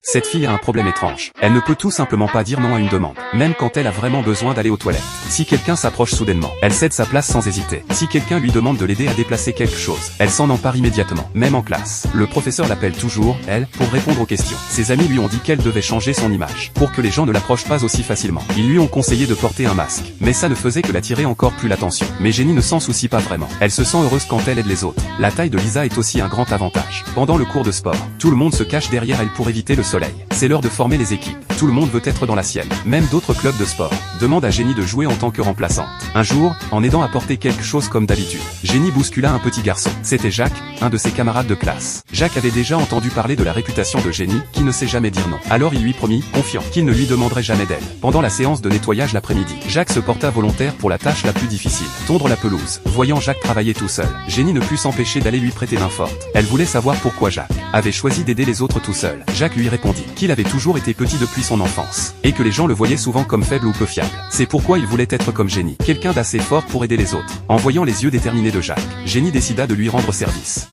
Cette fille a un problème étrange. Elle ne peut tout simplement pas dire non à une demande, même quand elle a vraiment besoin d'aller aux toilettes. Si quelqu'un s'approche soudainement, elle cède sa place sans hésiter. Si quelqu'un lui demande de l'aider à déplacer quelque chose, elle s'en empare immédiatement, même en classe. Le professeur l'appelle toujours, elle, pour répondre aux questions. Ses amis lui ont dit qu'elle devait changer son image, pour que les gens ne l'approchent pas aussi facilement. Ils lui ont conseillé de porter un masque, mais ça ne faisait que l'attirer encore plus l'attention. Mais Jenny ne s'en soucie pas vraiment. Elle se sent heureuse quand elle aide les autres. La taille de Lisa est aussi un grand avantage. Pendant le cours de sport, tout le monde se cache derrière elle pour éviter le soleil. C'est l'heure de former les équipes. Tout le monde veut être dans la sienne. Même d'autres clubs de sport demandent à Jenny de jouer en tant que remplaçante. Un jour, en aidant à porter quelque chose comme d'habitude, Jenny bouscula un petit garçon. C'était Jacques, un de ses camarades de classe. Jacques avait déjà entendu parler de la réputation de Jenny, qui ne sait jamais dire non. Alors il lui promit, confiant, qu'il ne lui demanderait jamais d'aide. Pendant la séance de nettoyage l'après-midi, Jacques se porta volontaire pour la tâche la plus difficile, tondre la pelouse. Voyant Jacques travailler tout seul, Jenny ne put s'empêcher d'aller lui prêter main forte. Elle voulait savoir pourquoi Jacques avait choisi d'aider les autres tout seul. Jacques lui répondit qu'il avait toujours été petit depuis son enfance, et que les gens le voyaient souvent comme faible ou peu fiable. C'est pourquoi il voulait être comme Jenny, quelqu'un d'assez fort pour aider les autres. En voyant les yeux déterminés de Jacques, Jenny décida de lui rendre service.